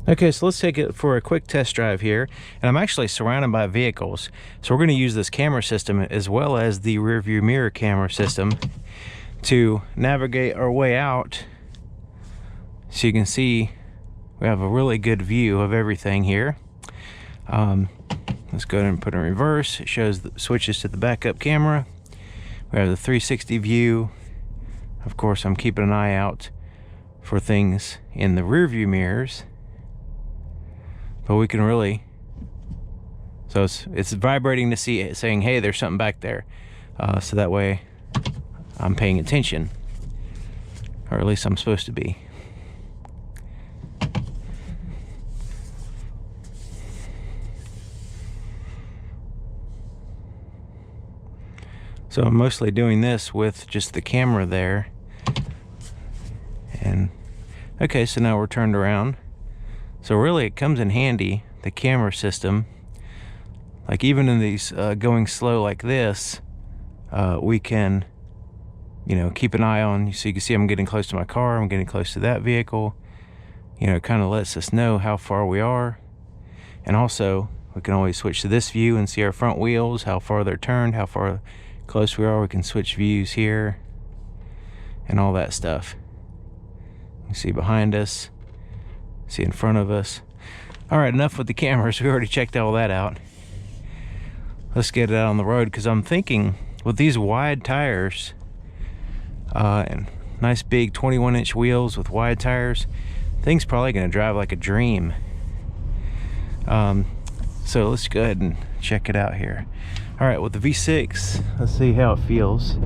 Okay, so let's take it for a quick test drive here. And I'm actually surrounded by vehicles. So we're going to use this camera system as well as the rear view mirror camera system to navigate our way out. So you can see we have a really good view of everything here. Let's go ahead and put it in reverse. It shows the switches to the backup camera. We have the 360 view. Of course, I'm keeping an eye out for things in the rear view mirrors. But we can really, so it's vibrating to see it, saying, hey, there's something back there. So that way I'm paying attention, or at least I'm supposed to be. So I'm mostly doing this with just the camera there. And okay, so now we're turned around. So really it comes in handy, the camera system. Like even in these going slow like this, we can, you know, keep an eye on. So you can see I'm getting close to my car, I'm getting close to that vehicle. You know, it kind of lets us know how far we are. And also we can always switch to this view and see our front wheels, how far they're turned, how far close we are. We can switch views here and all that stuff. You see behind us, see in front of us. All right, enough with the cameras. We already checked all that out. Let's get it out on the road, because I'm thinking with these wide tires and nice big 21-inch wheels with wide tires, thing's probably going to drive like a dream. So let's go ahead and check it out here. All right, with the V6, let's see how it feels.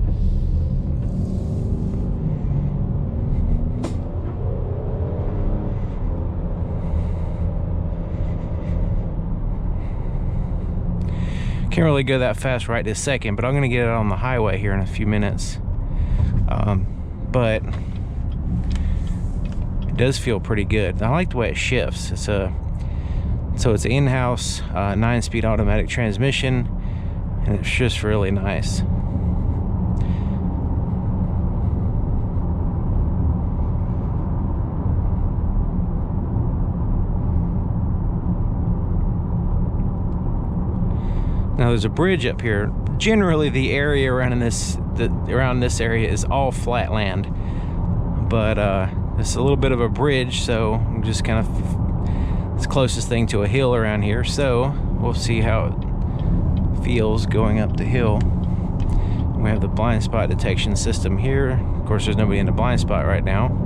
Can't really go that fast right this second, but I'm gonna get it on the highway here in a few minutes. But it does feel pretty good. I like the way it shifts. It's so it's an in-house 9-speed automatic transmission, and it's just really nice. Now there's a bridge up here. Generally the area around this area is all flat land, but it's a little bit of a bridge, so I'm just kind of, it's the closest thing to a hill around here, so we'll see how it feels going up the hill. We have the blind spot detection system here. Of course, there's nobody in the blind spot right now.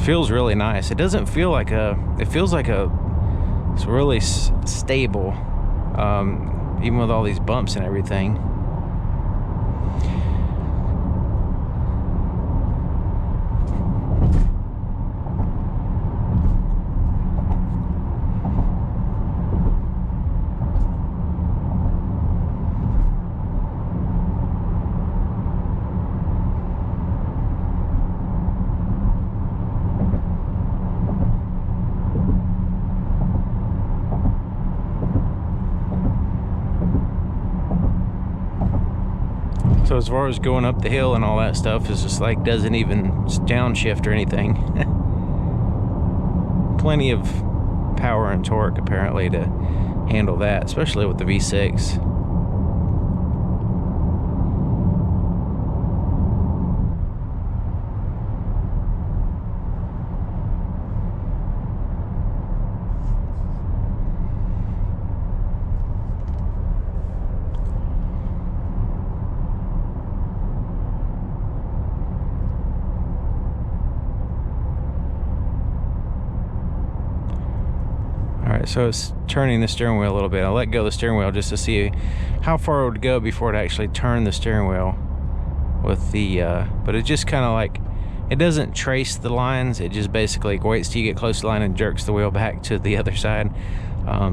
Feels really nice. It doesn't feel like it feels like it's really stable, even with all these bumps and everything. So as far as going up the hill and all that stuff, is just like doesn't even downshift or anything. Plenty of power and torque apparently to handle that, especially with the V6. Alright, so it's turning the steering wheel a little bit. I'll let go of the steering wheel just to see how far it would go before it actually turned the steering wheel with the, but it just kind of like, it doesn't trace the lines. It just basically waits till you get close to the line and jerks the wheel back to the other side.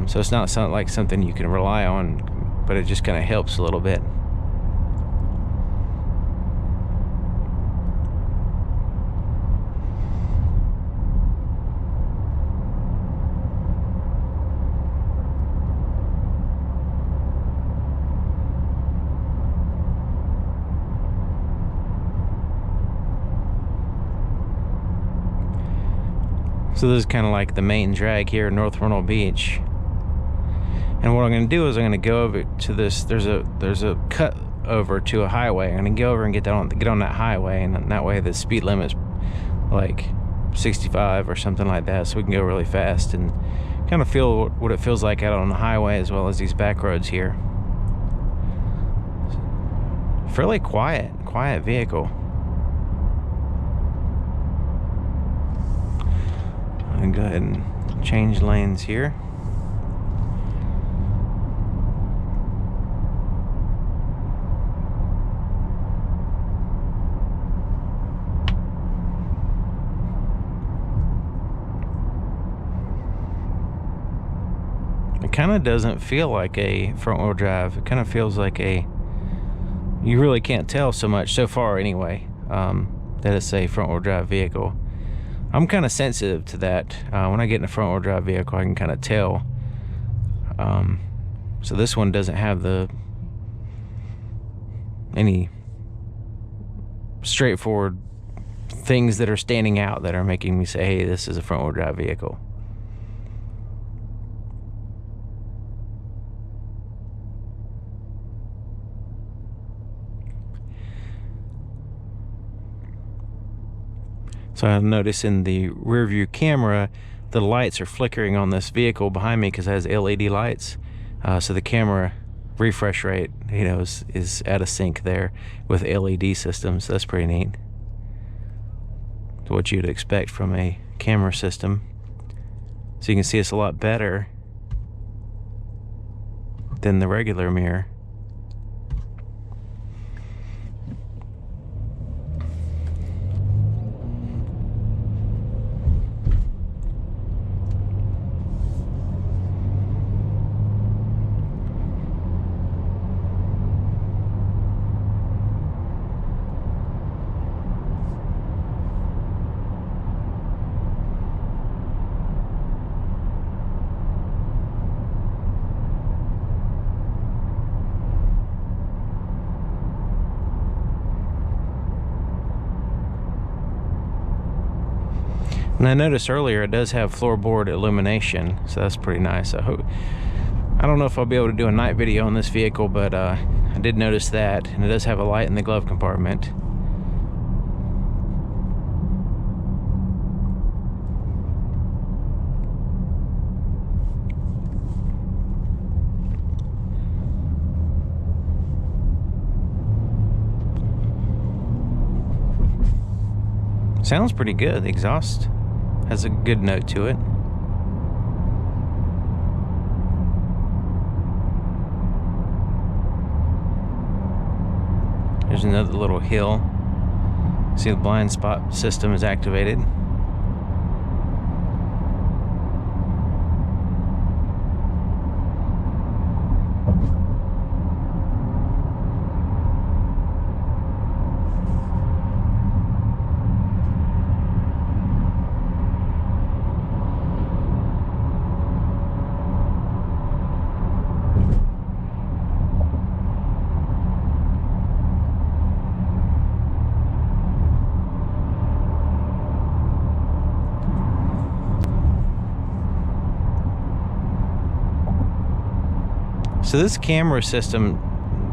So it's not something you can rely on, but it just kind of helps a little bit. So this is kind of like the main drag here in North Myrtle Beach. And what I'm going to do is I'm going to go over to this. There's a cut over to a highway. I'm going to go over and get on that highway, and that way the speed limit's like 65 or something like that, so we can go really fast and kind of feel what it feels like out on the highway as well as these back roads here. Fairly quiet vehicle. I'm gonna go ahead and change lanes here. It kind of doesn't feel like a front-wheel drive. It kind of feels like a, you really can't tell so much so far anyway, that it's a front-wheel drive vehicle. I'm kind of sensitive to that. When I get in a front-wheel drive vehicle, I can kind of tell. So this one doesn't have any straightforward things that are standing out that are making me say, hey, this is a front-wheel drive vehicle. So I notice in the rear view camera, the lights are flickering on this vehicle behind me because it has LED lights. So the camera refresh rate, you know, is out of sync there with LED systems. That's pretty neat. What you'd expect from a camera system. So you can see it's a lot better than the regular mirror. And I noticed earlier it does have floorboard illumination, so that's pretty nice. I don't know if I'll be able to do a night video on this vehicle, but I did notice that, and it does have a light in the glove compartment. Sounds pretty good. The exhaust has a good note to it. There's another little hill. See, the blind spot system is activated. So this camera system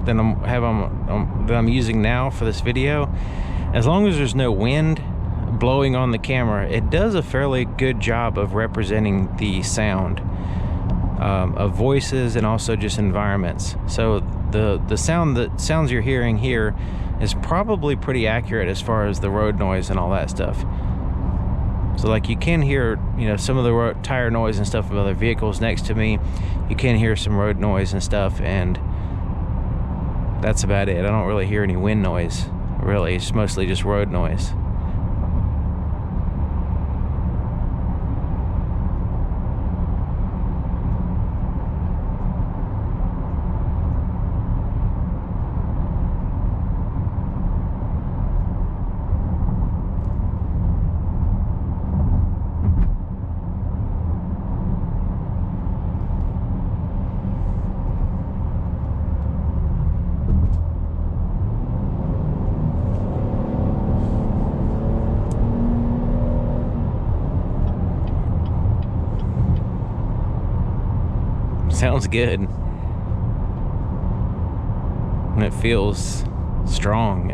that I'm using now for this video, as long as there's no wind blowing on the camera, it does a fairly good job of representing the sound of voices and also just environments. So the sounds you're hearing here is probably pretty accurate as far as the road noise and all that stuff. So like you can hear, you know, some of the tire noise and stuff of other vehicles next to me. You can hear some road noise and stuff, and that's about it. I don't really hear any wind noise, really. It's mostly just road noise. sounds good. And it feels strong.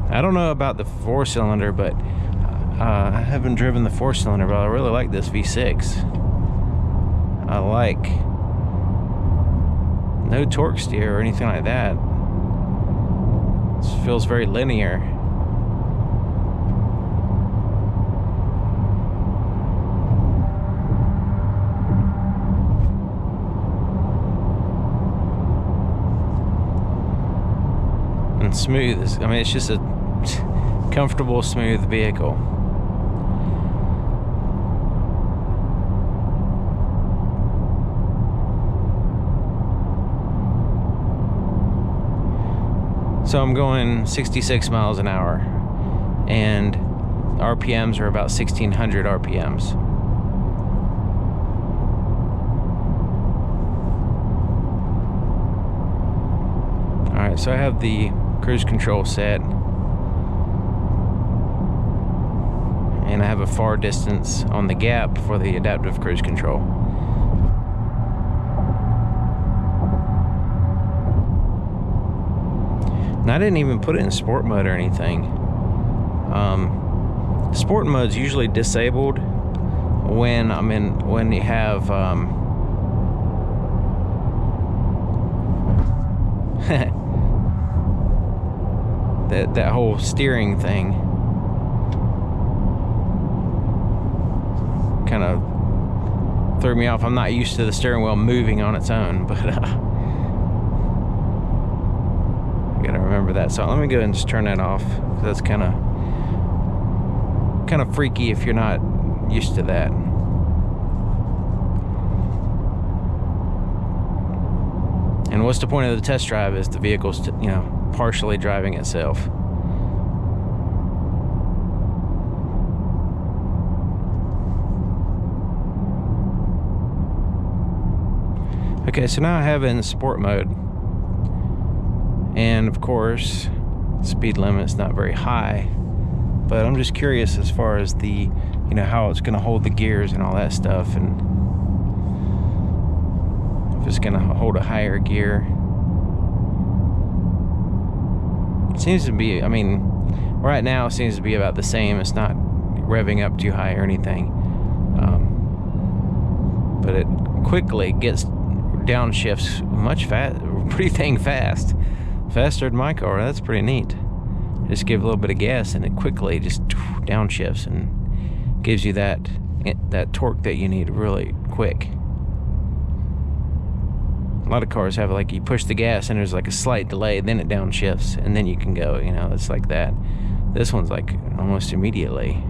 I don't know about the 4-cylinder, but I haven't driven the 4-cylinder, but I really like this V6. I like no torque steer or anything like that. It feels very linear. And smooth. I mean, it's just a comfortable, smooth vehicle. So I'm going 66 miles an hour, and RPMs are about 1600 RPMs. Alright, so I have the cruise control set, and I have a far distance on the gap for the adaptive cruise control. And I didn't even put it in sport mode or anything. Sport mode's usually disabled when when you have that whole steering thing kind of threw me off. I'm not used to the steering wheel moving on its own, but I gotta remember that. So let me go ahead and just turn that off. That's kind of freaky if you're not used to that. And what's the point of the test drive is the vehicle's, partially driving itself. Okay, so now I have it in sport mode. And of course, speed limit's not very high. But I'm just curious as far as the, how it's going to hold the gears and all that stuff. And if it's going to hold a higher gear. It seems to be, right now it seems to be about the same. It's not revving up too high or anything. But it quickly gets downshifts pretty dang fast. Faster than my car. That's pretty neat. Just give a little bit of gas and it quickly just downshifts and gives you that torque that you need really quick. A lot of cars have like you push the gas and there's like a slight delay, then it downshifts and then you can go, it's like that. This one's like almost immediately.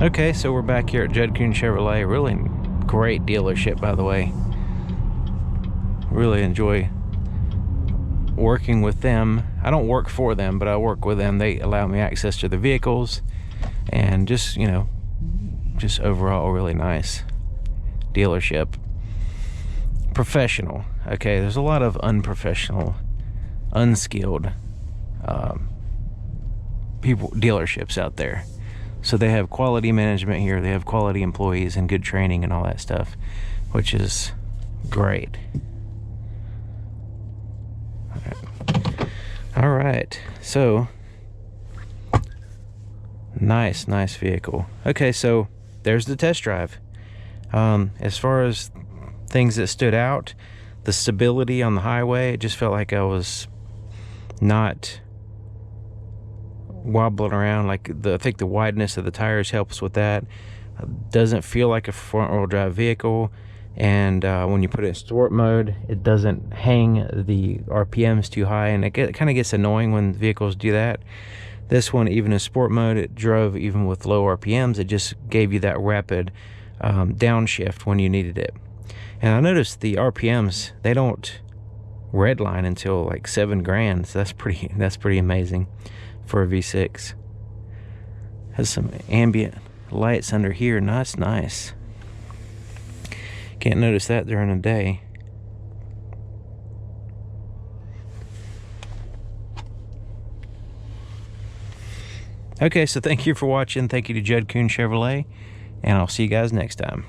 Okay, so we're back here at Judd Kuhn Chevrolet. Really great dealership, by the way. Really enjoy working with them. I don't work for them, but I work with them. They allow me access to the vehicles, and just overall really nice dealership. Professional. Okay, there's a lot of unprofessional, unskilled dealerships out there. So they have quality management here, they have quality employees and good training and all that stuff, which is great. All right, so nice vehicle. Okay, so there's the test drive. As far as things that stood out, the stability on the highway, it just felt like I was not wobbling around. I think the wideness of the tires helps with that. Doesn't feel like a front-wheel drive vehicle, and when you put it in sport mode, it doesn't hang the RPMs too high, and it kind of gets annoying when vehicles do that. This one, even in sport mode, it drove even with low RPMs. It just gave you that rapid downshift when you needed it. And I noticed the RPMs, they don't redline until like 7 grand. So that's pretty amazing for a V6. Has some ambient lights under here, and that's nice. Can't notice that during the day. Okay, so thank you for watching. Thank you to Judd Kuhn Chevrolet, and I'll see you guys next time.